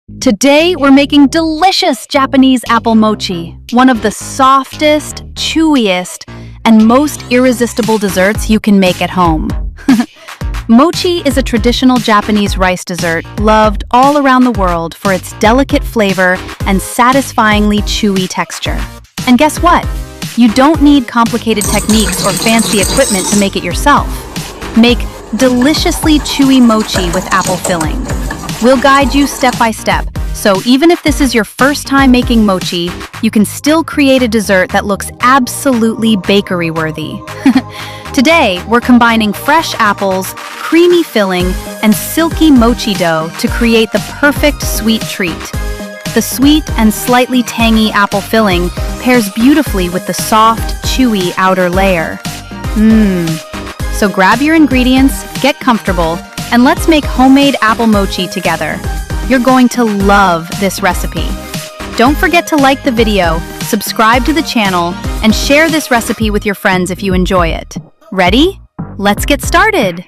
Today, we're making delicious Japanese apple mochi, one of the softest, chewiest, and most irresistible desserts you can make at home. Mochi is a traditional Japanese rice dessert loved all around the world for its delicate flavor and satisfyingly chewy texture. And guess what? You don't need complicated techniques or fancy equipment to make it yourself. Make deliciously chewy mochi with apple filling. We'll guide you step by step, so even if this is your first time making mochi, you can still create a dessert that looks absolutely bakery-worthy. Today, we're combining fresh apples, creamy filling, and silky mochi dough to create the perfect sweet treat. The sweet and slightly tangy apple filling pairs beautifully with the soft, chewy outer layer. So grab your ingredients, get comfortable, and let's make homemade apple mochi together. You're going to love this recipe. Don't forget to like the video, subscribe to the channel, and share this recipe with your friends if you enjoy it. Ready? Let's get started!